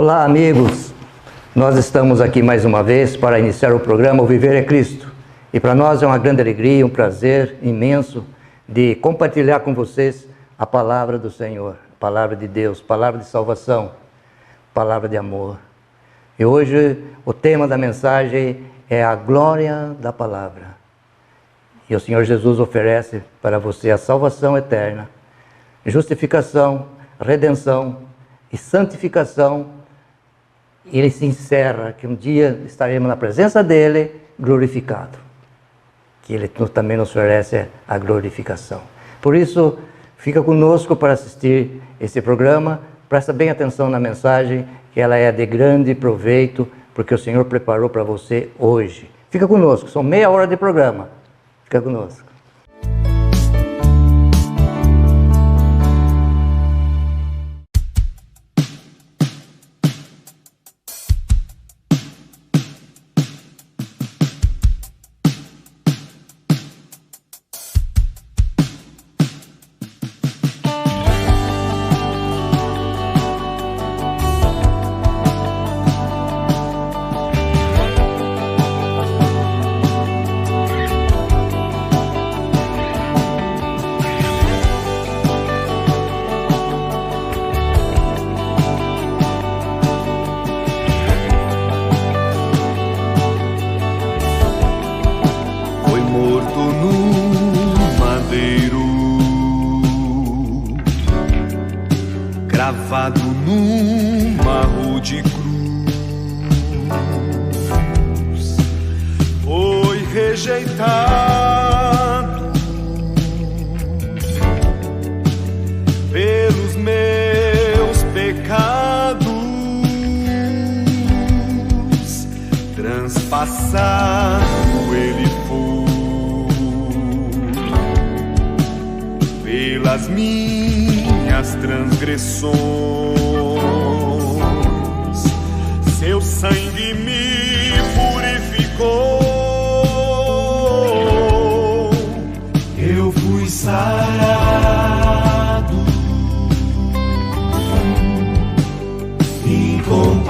Olá, amigos. Nós estamos aqui mais uma vez para iniciar o programa O Viver é Cristo. E para nós é uma grande alegria, um prazer imenso de compartilhar com vocês a palavra do Senhor, a palavra de Deus, palavra de salvação, palavra de amor. E hoje o tema da mensagem é a glória da palavra. E o Senhor Jesus oferece para você a salvação eterna, justificação, redenção e santificação. E ele se encerra que um dia estaremos na presença dele glorificado. Que ele também nos oferece a glorificação. Por isso, fica conosco para assistir esse programa. Presta bem atenção na mensagem, que ela é de grande proveito, porque o Senhor preparou para você hoje. Fica conosco, são meia hora de programa. Fica conosco. Gravado numa rude cruz, foi rejeitado pelos meus pecados, transpassado ele foi pelas minhas transgressões, seu sangue me purificou, eu fui sarado, incomparável,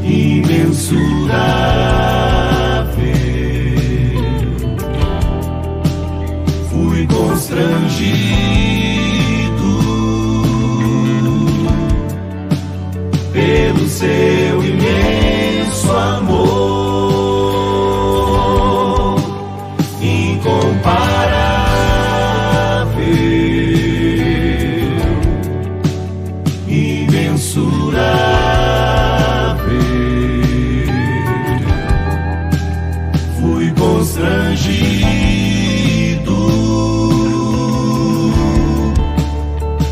imensurável. Constrangido pelo seu imenso amor, incomparável, imensurável. Fui constrangido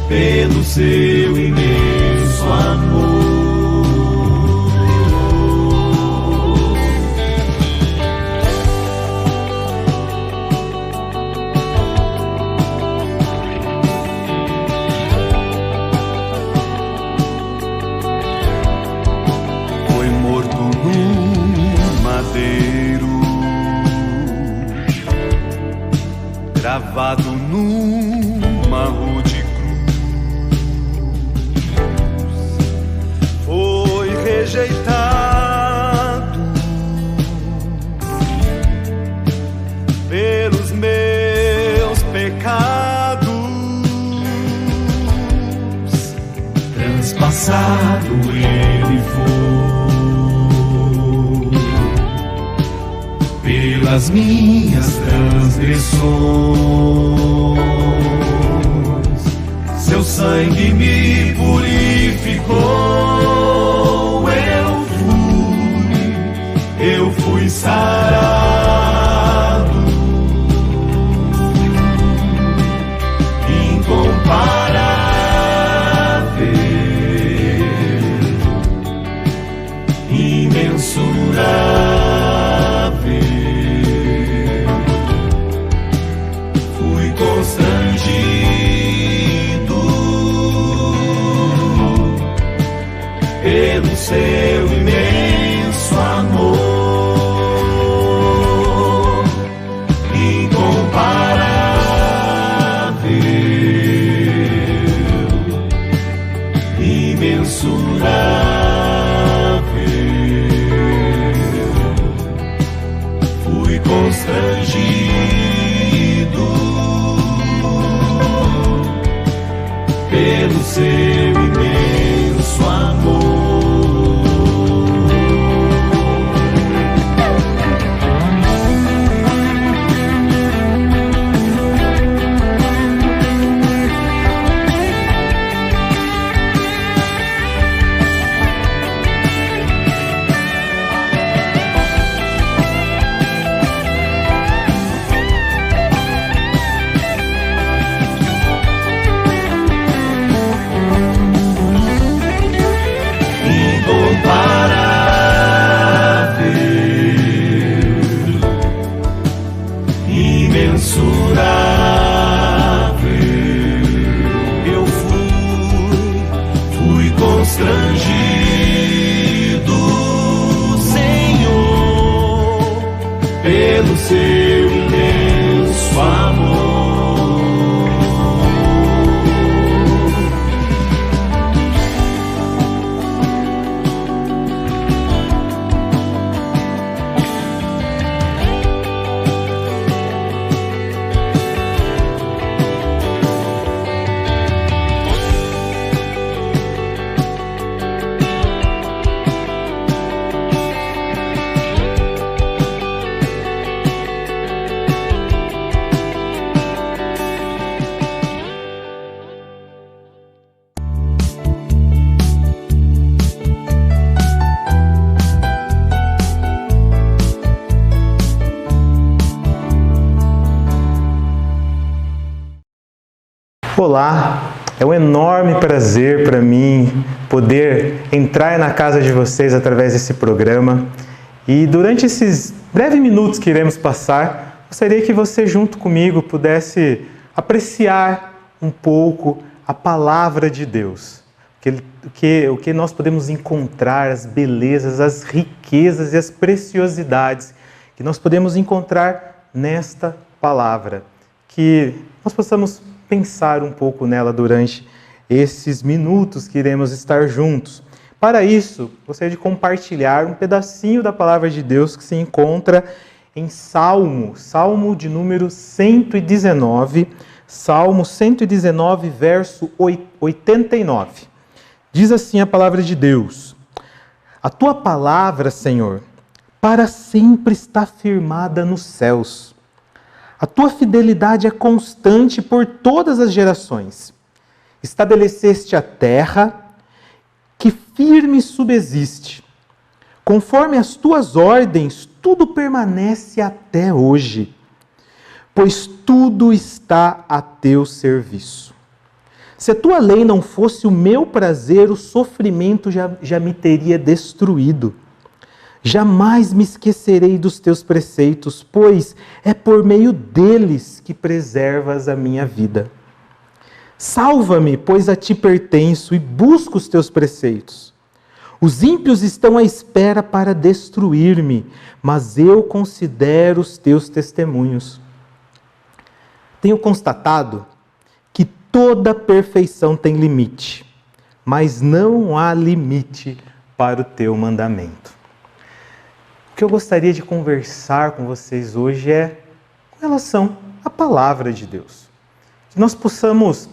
pelo seu imenso amor. Foi morto num madeiro, gravado numa rude rejeitado pelos meus pecados, transpassado ele foi pelas minhas transgressões, seu sangue me purificou. Eu fui sarado, incomparável, imensurável. Fui constrangido pelo seu imenso amor. Eu fui constrangido, Senhor, pelo seu imenso amor. Olá, é um enorme prazer para mim poder entrar na casa de vocês através desse programa. E durante esses breves minutos que iremos passar, gostaria que você junto comigo pudesse apreciar um pouco a palavra de Deus. O que nós podemos encontrar, as belezas, as riquezas e as preciosidades que nós podemos encontrar nesta palavra. Que nós possamos pensar um pouco nela durante esses minutos que iremos estar juntos. Para isso, gostaria de compartilhar um pedacinho da palavra de Deus que se encontra em Salmo de número 119, Salmo 119, verso 89. Diz assim a palavra de Deus: A tua palavra, Senhor, para sempre está firmada nos céus. A tua fidelidade é constante por todas as gerações. Estabeleceste a terra, que firme subsiste. Conforme as tuas ordens, tudo permanece até hoje, pois tudo está a teu serviço. Se a tua lei não fosse o meu prazer, o sofrimento já me teria destruído. Jamais me esquecerei dos teus preceitos, pois é por meio deles que preservas a minha vida. Salva-me, pois a ti pertenço, e busco os teus preceitos. Os ímpios estão à espera para destruir-me, mas eu considero os teus testemunhos. Tenho constatado que toda perfeição tem limite, mas não há limite para o teu mandamento. O que eu gostaria de conversar com vocês hoje é com relação à palavra de Deus. Que nós possamos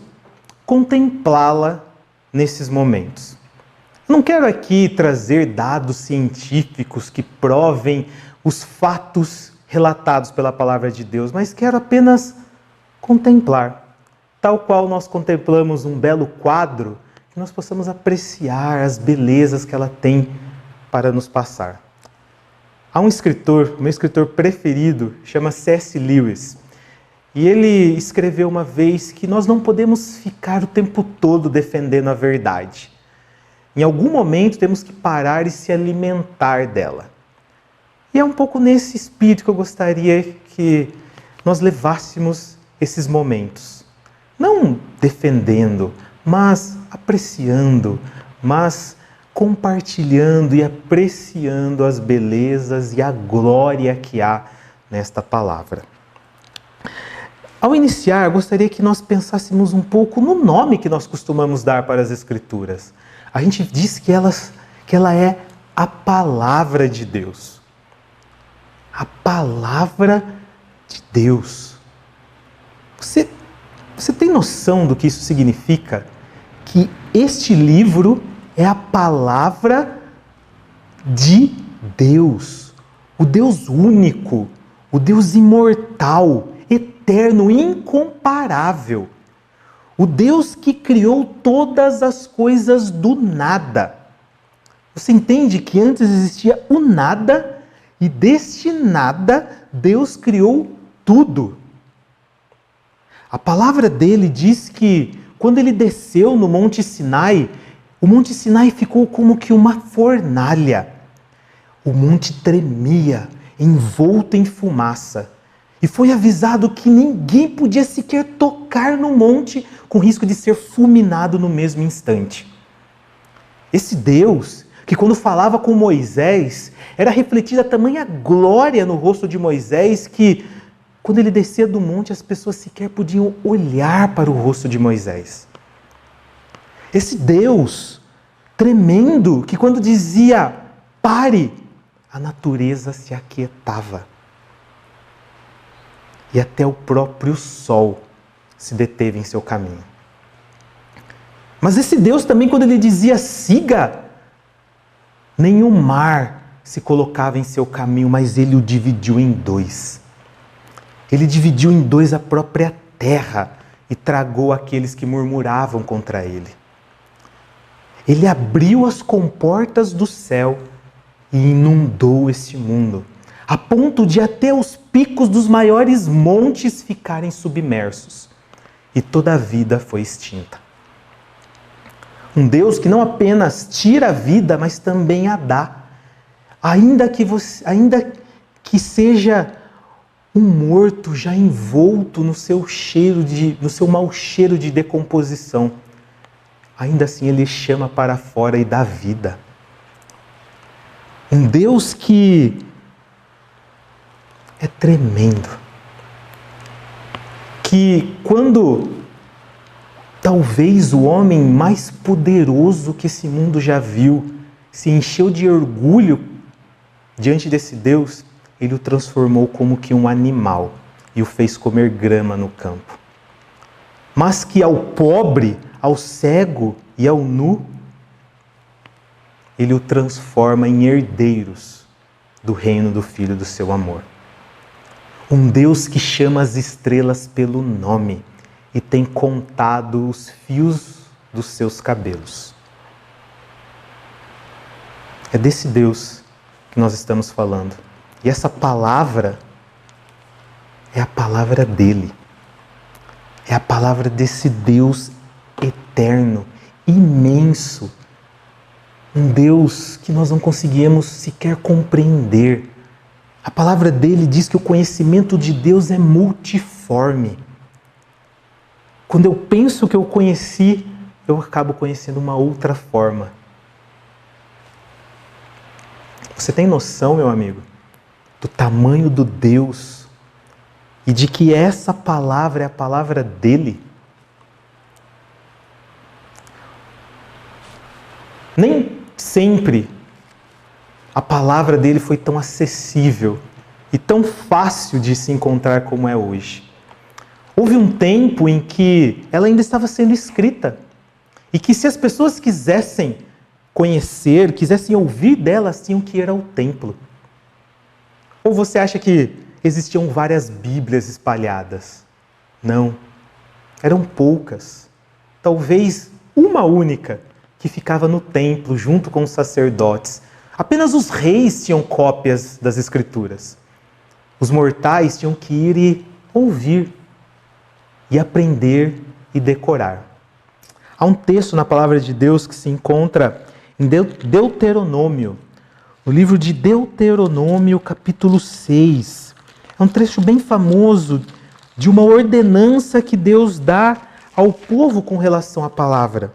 contemplá-la nesses momentos. Não quero aqui trazer dados científicos que provem os fatos relatados pela palavra de Deus, mas quero apenas contemplar, tal qual nós contemplamos um belo quadro, que nós possamos apreciar as belezas que ela tem para nos passar. Há um escritor, meu escritor preferido, chama C.S. Lewis, e ele escreveu uma vez que nós não podemos ficar o tempo todo defendendo a verdade. Em algum momento temos que parar e se alimentar dela. E é um pouco nesse espírito que eu gostaria que nós levássemos esses momentos. Não defendendo, mas apreciando, mas compartilhando e apreciando as belezas e a glória que há nesta palavra. Ao iniciar, gostaria que nós pensássemos um pouco no nome que nós costumamos dar para as Escrituras. A gente diz que ela é a Palavra de Deus. A Palavra de Deus. Você tem noção do que isso significa? que este livro é a palavra de Deus, o Deus único, o Deus imortal, eterno, incomparável, o Deus que criou todas as coisas do nada. Você entende que antes existia o nada e deste nada Deus criou tudo. A palavra dele diz que quando ele desceu no Monte Sinai, o Monte Sinai ficou como que uma fornalha. O monte tremia, envolto em fumaça. E foi avisado que ninguém podia sequer tocar no monte com risco de ser fulminado no mesmo instante. Esse Deus, que quando falava com Moisés, era refletida tamanha glória no rosto de Moisés que, quando ele descia do monte, as pessoas sequer podiam olhar para o rosto de Moisés. Esse Deus tremendo, que quando dizia pare, a natureza se aquietava. E até o próprio sol se deteve em seu caminho. Mas esse Deus também, quando ele dizia siga, nenhum mar se colocava em seu caminho, mas ele o dividiu em dois. Ele dividiu em dois a própria terra e tragou aqueles que murmuravam contra ele. Ele abriu as comportas do céu e inundou esse mundo, a ponto de até os picos dos maiores montes ficarem submersos. E toda a vida foi extinta. Um Deus que não apenas tira a vida, mas também a dá. Ainda que seja um morto já envolto no seu mau cheiro de decomposição, ainda assim ele chama para fora e dá vida. Um Deus que é tremendo. Que quando talvez o homem mais poderoso que esse mundo já viu se encheu de orgulho diante desse Deus, ele o transformou como que um animal e o fez comer grama no campo. Mas que ao pobre, ao cego e ao nu, ele o transforma em herdeiros do reino do Filho do seu amor. Um Deus que chama as estrelas pelo nome e tem contado os fios dos seus cabelos. É desse Deus que nós estamos falando. E essa palavra é a palavra dele. É a palavra desse Deus eterno, imenso. Um Deus que nós não conseguimos sequer compreender. A palavra dele diz que o conhecimento de Deus é multiforme. Quando eu penso que eu conheci, eu acabo conhecendo uma outra forma. Você tem noção, meu amigo, do tamanho do Deus e de que essa palavra é a palavra dele? Nem sempre a palavra dele foi tão acessível e tão fácil de se encontrar como é hoje. Houve um tempo em que ela ainda estava sendo escrita e que se as pessoas quisessem conhecer, quisessem ouvir dela, tinham que ir ao templo. Ou você acha que existiam várias Bíblias espalhadas? Não, eram poucas. Talvez uma única que ficava no templo junto com os sacerdotes. Apenas os reis tinham cópias das Escrituras. Os mortais tinham que ir e ouvir, e aprender e decorar. Há um texto na palavra de Deus que se encontra em Deuteronômio, no livro de Deuteronômio, capítulo 6. É um trecho bem famoso de uma ordenança que Deus dá ao povo com relação à palavra.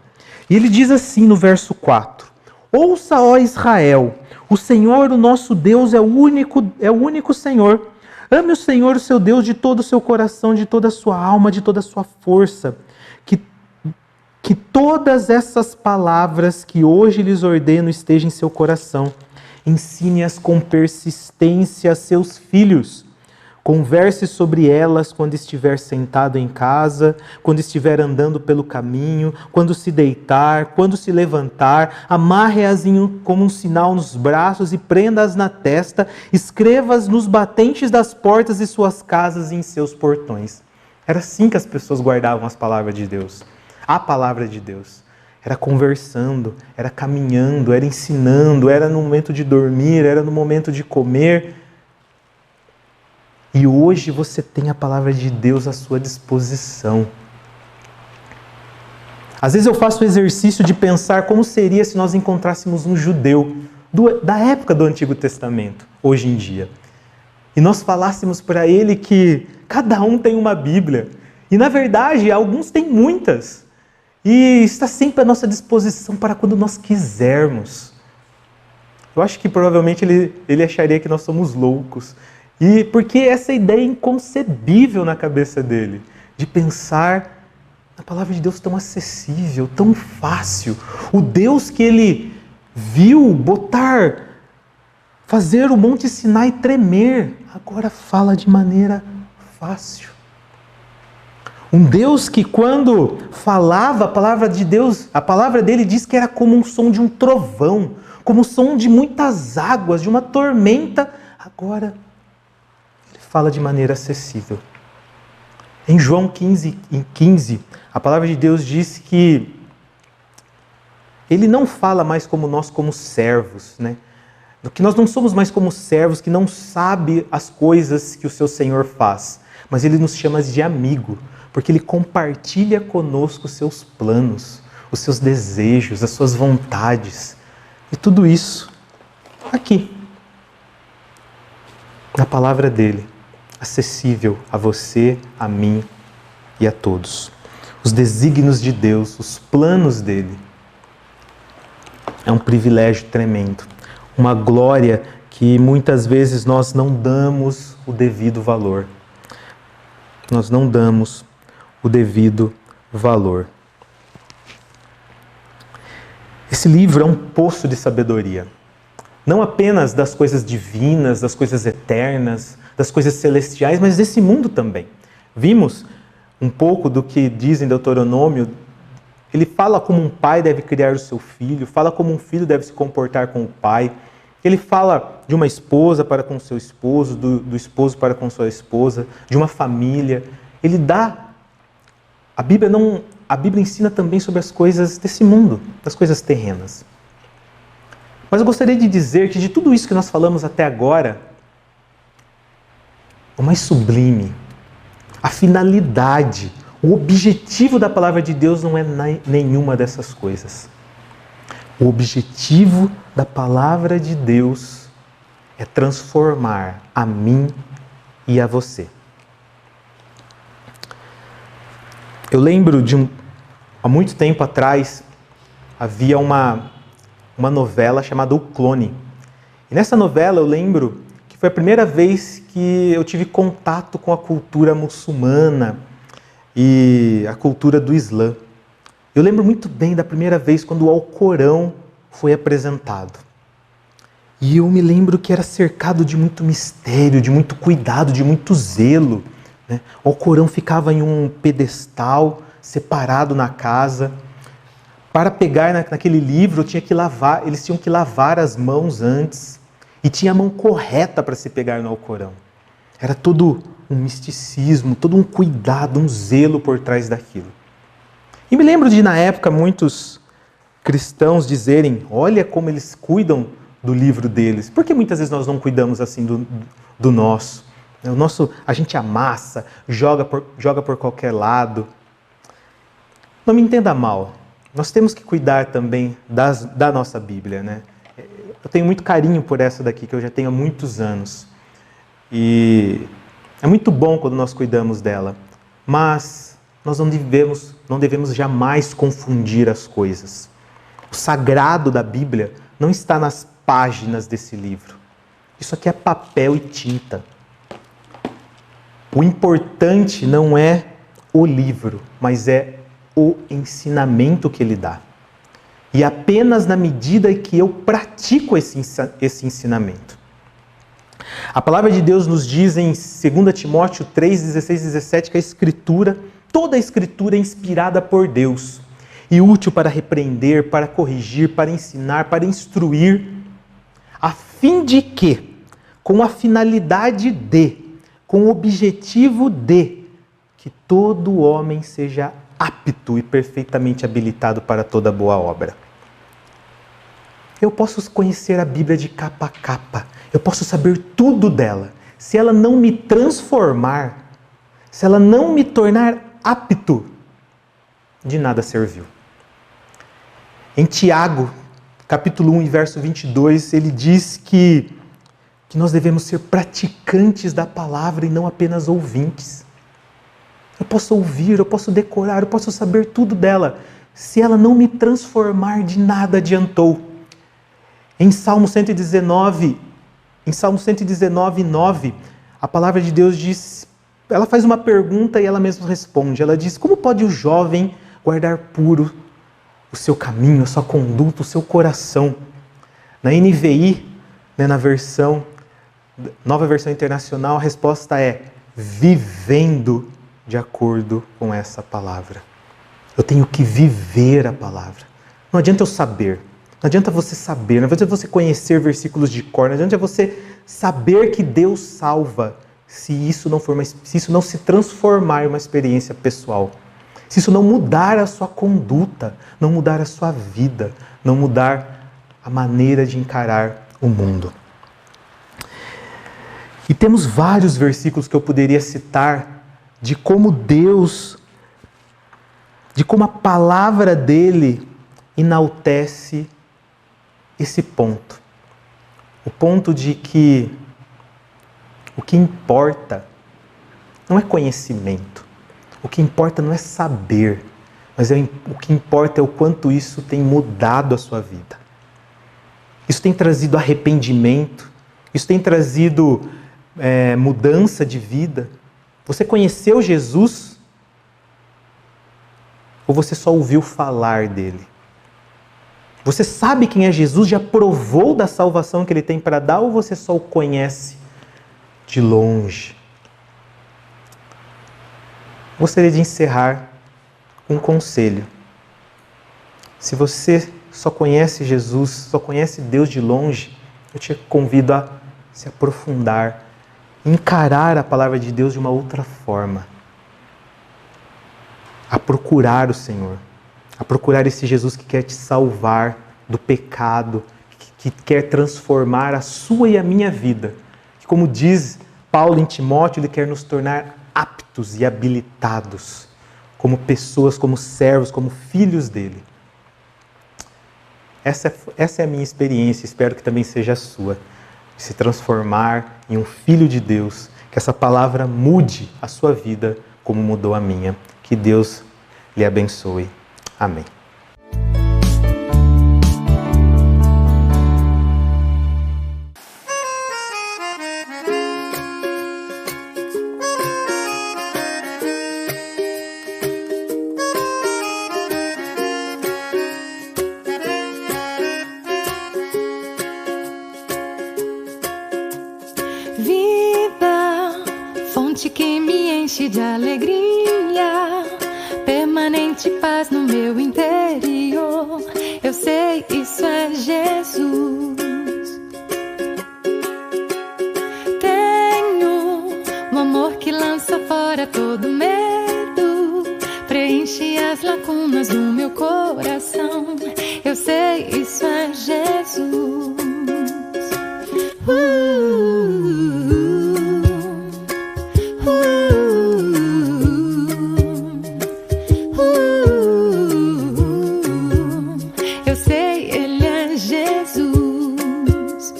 E ele diz assim no verso 4: Ouça, ó Israel, o Senhor, o nosso Deus, é o único Senhor. Ame o Senhor, o seu Deus, de todo o seu coração, de toda a sua alma, de toda a sua força. Que todas essas palavras que hoje lhes ordeno estejam em seu coração. Ensine-as com persistência a seus filhos. Converse sobre elas quando estiver sentado em casa, quando estiver andando pelo caminho, quando se deitar, quando se levantar. Amarre-as como um sinal nos braços e prenda-as na testa. Escreva-as nos batentes das portas de suas casas e em seus portões. Era assim que as pessoas guardavam as palavras de Deus. A palavra de Deus. Era conversando, era caminhando, era ensinando, era no momento de dormir, era no momento de comer. E hoje você tem a palavra de Deus à sua disposição. Às vezes eu faço o exercício de pensar como seria se nós encontrássemos um judeu da época do Antigo Testamento, hoje em dia. E nós falássemos para ele que cada um tem uma Bíblia. E na verdade, alguns têm muitas. E está sempre à nossa disposição para quando nós quisermos. Eu acho que provavelmente ele acharia que nós somos loucos. E porque essa ideia é inconcebível na cabeça dele, de pensar na palavra de Deus tão acessível, tão fácil. O Deus que ele viu fazer o Monte Sinai tremer, agora fala de maneira fácil. Um Deus que quando falava a palavra de Deus, a palavra dele diz que era como um som de um trovão, como o som de muitas águas, de uma tormenta, agora fala de maneira acessível. Em João 15, a palavra de Deus diz que ele não fala mais como nós como servos, né? Que nós não somos mais como servos que não sabem as coisas que o seu Senhor faz, mas ele nos chama de amigo, porque ele compartilha conosco os seus planos, os seus desejos, as suas vontades, e tudo isso aqui, na palavra dele, acessível a você, a mim e a todos. Os desígnios de Deus, os planos dele. É um privilégio tremendo. Uma glória que muitas vezes nós não damos o devido valor. Nós não damos o devido valor. Esse livro é um poço de sabedoria. Não apenas das coisas divinas, das coisas eternas, das coisas celestiais, mas desse mundo também. Vimos um pouco do que diz em Deuteronômio. Ele fala como um pai deve criar o seu filho, fala como um filho deve se comportar com o pai. Ele fala de uma esposa para com seu esposo, do esposo para com sua esposa, de uma família. Ele dá... A Bíblia ensina também sobre as coisas desse mundo, das coisas terrenas. Mas eu gostaria de dizer que de tudo isso que nós falamos até agora, o mais sublime, a finalidade, o objetivo da palavra de Deus não é nenhuma dessas coisas. O objetivo da palavra de Deus é transformar a mim e a você. Eu lembro há muito tempo atrás, havia uma novela chamada O Clone. E nessa novela eu lembro que foi a primeira vez que eu tive contato com a cultura muçulmana e a cultura do Islã. Eu lembro muito bem da primeira vez quando o Alcorão foi apresentado. E eu me lembro que era cercado de muito mistério, de muito cuidado, de muito zelo, né? O Alcorão ficava em um pedestal, separado na casa. Para pegar naquele livro, eles tinham que lavar as mãos antes. E tinha a mão correta para se pegar no Alcorão. Era todo um misticismo, todo um cuidado, um zelo por trás daquilo. E me lembro de, na época, muitos cristãos dizerem, olha como eles cuidam do livro deles. Por que muitas vezes nós não cuidamos assim do nosso? O nosso, a gente amassa, joga por qualquer lado. Não me entenda mal. Nós temos que cuidar também da nossa Bíblia, né? Eu tenho muito carinho por essa daqui, que eu já tenho há muitos anos. E é muito bom quando nós cuidamos dela. Mas nós não devemos jamais confundir as coisas. O sagrado da Bíblia não está nas páginas desse livro. Isso aqui é papel e tinta. O importante não é o livro, mas é o ensinamento que ele dá. E apenas na medida que eu pratico esse ensinamento. A palavra de Deus nos diz em 2 Timóteo 3, 16 e 17 que a Escritura, toda a Escritura é inspirada por Deus e útil para repreender, para corrigir, para ensinar, para instruir, a fim de que, com a finalidade de, com o objetivo de, que todo homem seja apto e perfeitamente habilitado para toda boa obra. Eu posso conhecer a Bíblia de capa a capa, eu posso saber tudo dela. Se ela não me transformar, se ela não me tornar apto, de nada serviu. Em Tiago, capítulo 1, verso 22, ele diz que nós devemos ser praticantes da palavra e não apenas ouvintes. Eu posso ouvir, eu posso decorar, eu posso saber tudo dela. Se ela não me transformar, de nada adiantou. Em Salmo 119, 9, a palavra de Deus diz, ela faz uma pergunta e ela mesma responde. Ela diz, como pode o jovem guardar puro o seu caminho, a sua conduta, o seu coração? Na NVI, na nova versão internacional, a resposta é vivendo de acordo com essa palavra. Eu tenho que viver a palavra. Não adianta eu saber. Não adianta você saber, não adianta você conhecer versículos de cor, não adianta você saber que Deus salva se isso não se transformar em uma experiência pessoal. Se isso não mudar a sua conduta, não mudar a sua vida, não mudar a maneira de encarar o mundo. E temos vários versículos que eu poderia citar de como a palavra dele enaltece esse ponto. O ponto de que o que importa não é conhecimento. O que importa não é saber, mas o que importa é o quanto isso tem mudado a sua vida. Isso tem trazido arrependimento, isso tem trazido mudança de vida. Você conheceu Jesus? Ou você só ouviu falar dele? Você sabe quem é Jesus? Já provou da salvação que ele tem para dar? Ou você só o conhece de longe? Gostaria de encerrar com um conselho. Se você só conhece Jesus, só conhece Deus de longe, eu te convido a se aprofundar, encarar a palavra de Deus de uma outra forma. A procurar o Senhor. A procurar esse Jesus que quer te salvar do pecado, que quer transformar a sua e a minha vida. Que, como diz Paulo em Timóteo, ele quer nos tornar aptos e habilitados como pessoas, como servos, como filhos dele. Essa é a minha experiência, espero que também seja a sua. De se transformar em um filho de Deus, que essa palavra mude a sua vida como mudou a minha. Que Deus lhe abençoe. Amém. Vida, fonte que me enche de alegria, permanente paz no meu interior. Eu sei, isso é Jesus. Tenho um amor que lança fora todo medo, preenche as lacunas do meu coração. Eu sei, isso é Jesus. Eu sei, ele é Jesus.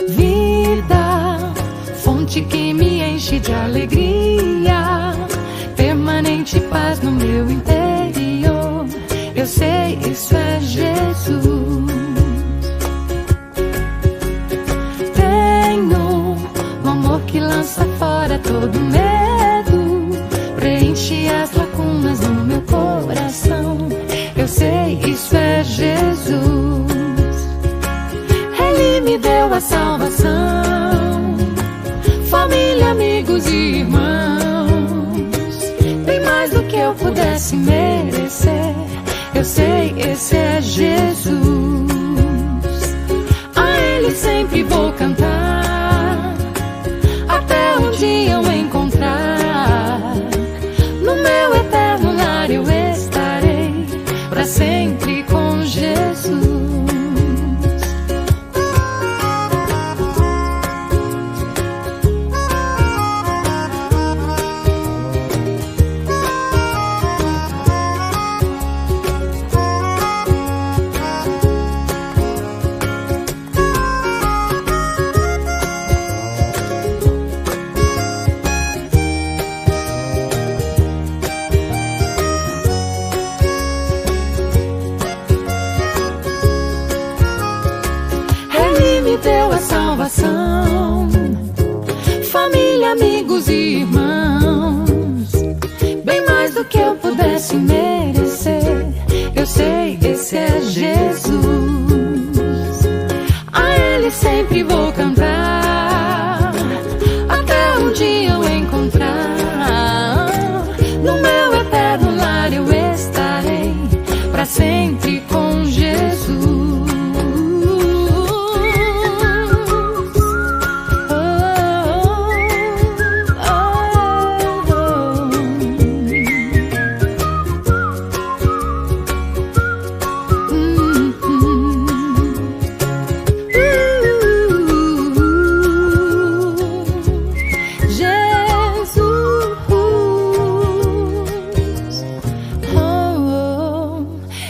Vida, fonte que me enche de alegria, permanente paz no meu interior. Eu sei, isso é Jesus. Que lança fora todo medo, preenche as lacunas do meu coração. Eu sei, isso é Jesus. Ele me deu a salvação, família, amigos e irmãos, bem mais do que eu pudesse merecer. Eu sei, esse é Jesus. A Ele sempre vou cantar, até um dia eu encontrar. No meu eterno lar eu estarei, pra sempre com Jesus. Deu a salvação, família, amigos e irmãos, bem mais do que eu pudesse merecer. Eu sei, esse é Jesus. A Ele sempre vou cantar, até um dia eu encontrar. No meu eterno lar eu estarei, pra sempre com Jesus.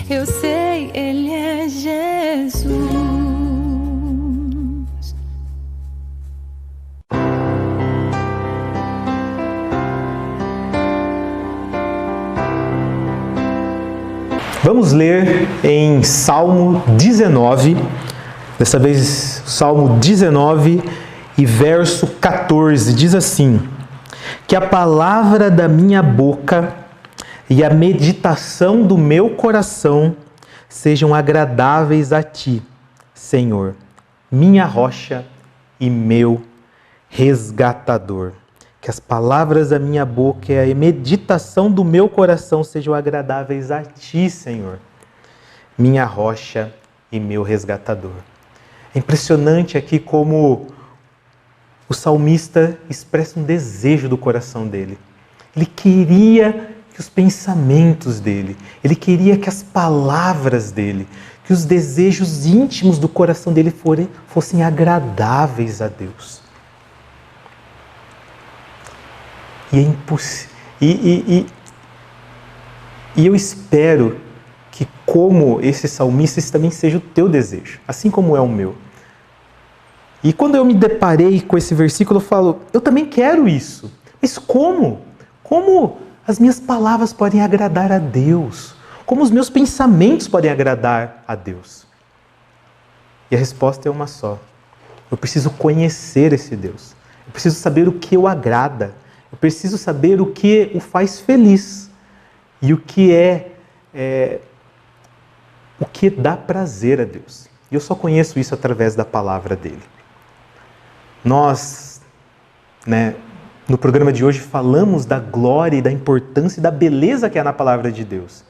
Eu sei, Ele é Jesus. Vamos ler em Salmo 19, dessa vez Salmo 19 e verso 14, diz assim: que a palavra da minha boca e a meditação do meu coração sejam agradáveis a Ti, Senhor, minha rocha e meu resgatador. Que as palavras da minha boca e a meditação do meu coração sejam agradáveis a Ti, Senhor, minha rocha e meu resgatador. É impressionante aqui como o salmista expressa um desejo do coração dele. Ele queria que os pensamentos dele, ele queria que as palavras dele, que os desejos íntimos do coração dele fossem agradáveis a Deus. E é impossível. E eu espero que, como esse salmista, esse também seja o teu desejo, assim como é o meu. E quando eu me deparei com esse versículo, eu falo, eu também quero isso. Mas como? Como as minhas palavras podem agradar a Deus? Como os meus pensamentos podem agradar a Deus? E a resposta é uma só. Eu preciso conhecer esse Deus. Eu preciso saber o que o agrada. Eu preciso saber o que o faz feliz. E o que o que dá prazer a Deus. E eu só conheço isso através da palavra dele. Nós, no programa de hoje, falamos da glória e da importância e da beleza que há na palavra de Deus.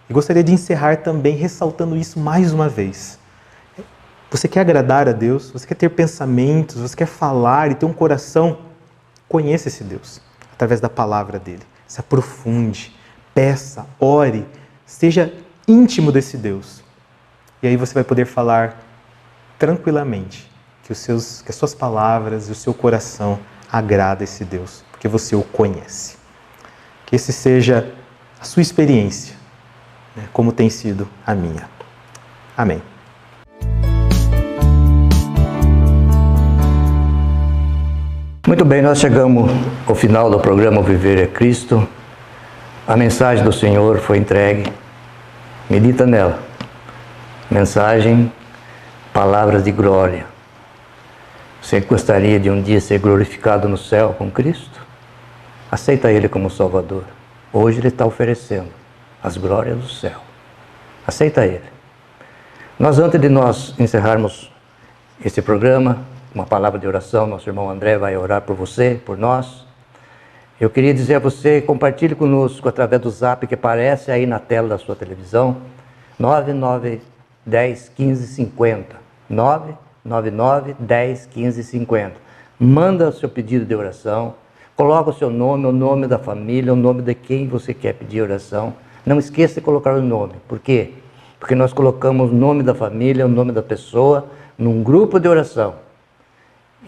E gostaria de encerrar também ressaltando isso mais uma vez. Você quer agradar a Deus? Você quer ter pensamentos? Você quer falar e ter um coração? Conheça esse Deus através da palavra dele. Se aprofunde, peça, ore, seja íntimo desse Deus. E aí você vai poder falar tranquilamente que as suas palavras e o seu coração agrada esse Deus, porque você o conhece. Que esse seja a sua experiência, como tem sido a minha. Amém. Muito bem, nós chegamos ao final do programa Viver é Cristo. A mensagem do Senhor foi entregue. Medita nela. Mensagem, palavras de glória. Você gostaria de um dia ser glorificado no céu com Cristo? Aceita Ele como Salvador. Hoje Ele está oferecendo as glórias do céu. Aceita Ele. Antes de nós encerrarmos esse programa, uma palavra de oração. Nosso irmão André vai orar por você, por nós. Eu queria dizer a você, compartilhe conosco através do zap que aparece aí na tela da sua televisão, 9910 15 50, 999 10 15 50. Manda o seu pedido de oração, coloca o seu nome, o nome da família, o nome de quem você quer pedir oração. Não esqueça de colocar o nome. Por quê? Porque nós colocamos o nome da família, o nome da pessoa, num grupo de oração.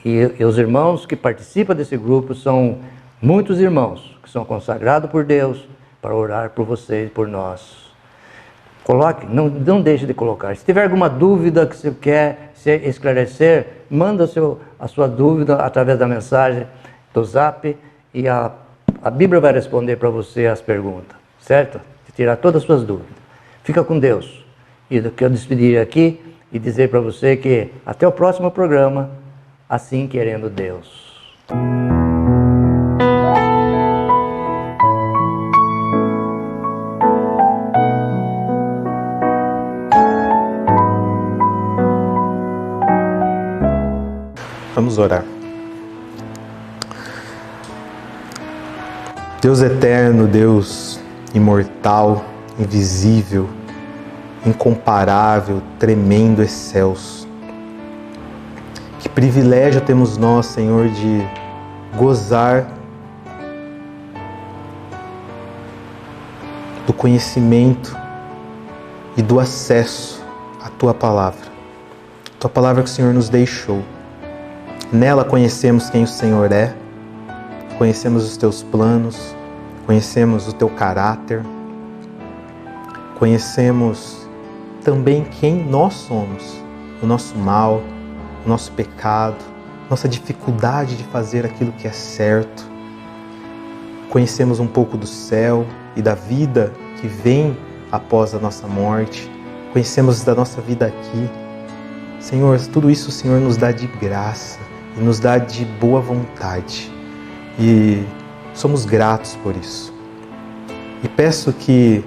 E os irmãos que participam desse grupo são muitos irmãos que são consagrados por Deus para orar por vocês e por nós. Coloque, não deixe de colocar. Se tiver alguma dúvida que você quer se esclarecer, manda a sua dúvida através da mensagem do zap e a Bíblia vai responder para você as perguntas, certo? Tirar todas as suas dúvidas. Fica com Deus. E do que eu despedir aqui e dizer para você que até o próximo programa, assim querendo Deus. Vamos orar. Deus eterno, Deus imortal, invisível, incomparável, tremendo, excelso. Que privilégio temos nós, Senhor, de gozar do conhecimento e do acesso à Tua Palavra. Tua Palavra que o Senhor nos deixou. Nela conhecemos quem o Senhor é, conhecemos os Teus planos, conhecemos o Teu caráter, conhecemos também quem nós somos, o nosso mal, o nosso pecado, nossa dificuldade de fazer aquilo que é certo. Conhecemos um pouco do céu e da vida que vem após a nossa morte, conhecemos da nossa vida aqui. Senhor, tudo isso o Senhor nos dá de graça e nos dá de boa vontade. E somos gratos por isso. E peço que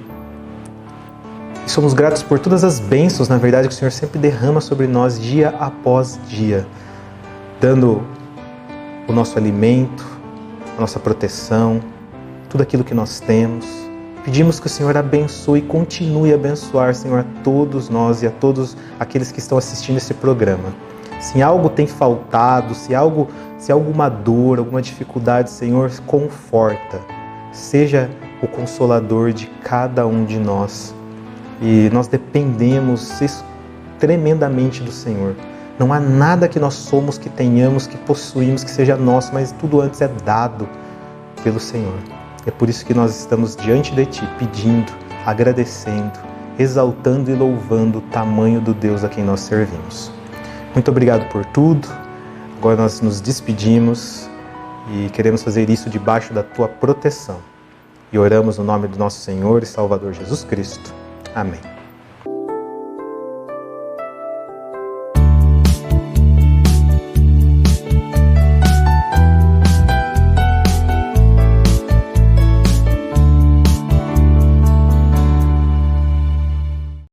somos gratos por todas as bênçãos, na verdade, que o Senhor sempre derrama sobre nós dia após dia, dando o nosso alimento, a nossa proteção, tudo aquilo que nós temos. Pedimos que o Senhor abençoe e continue a abençoar, Senhor, a todos nós e a todos aqueles que estão assistindo esse programa. Se algo tem faltado, se alguma dor, alguma dificuldade, Senhor, conforta. Seja o consolador de cada um de nós. E nós dependemos tremendamente do Senhor. Não há nada que nós somos, que tenhamos, que possuímos, que seja nosso, mas tudo antes é dado pelo Senhor. É por isso que nós estamos diante de Ti, pedindo, agradecendo, exaltando e louvando o tamanho do Deus a quem nós servimos. Muito obrigado por tudo. Agora nós nos despedimos e queremos fazer isso debaixo da Tua proteção. E oramos no nome do nosso Senhor e Salvador Jesus Cristo. Amém.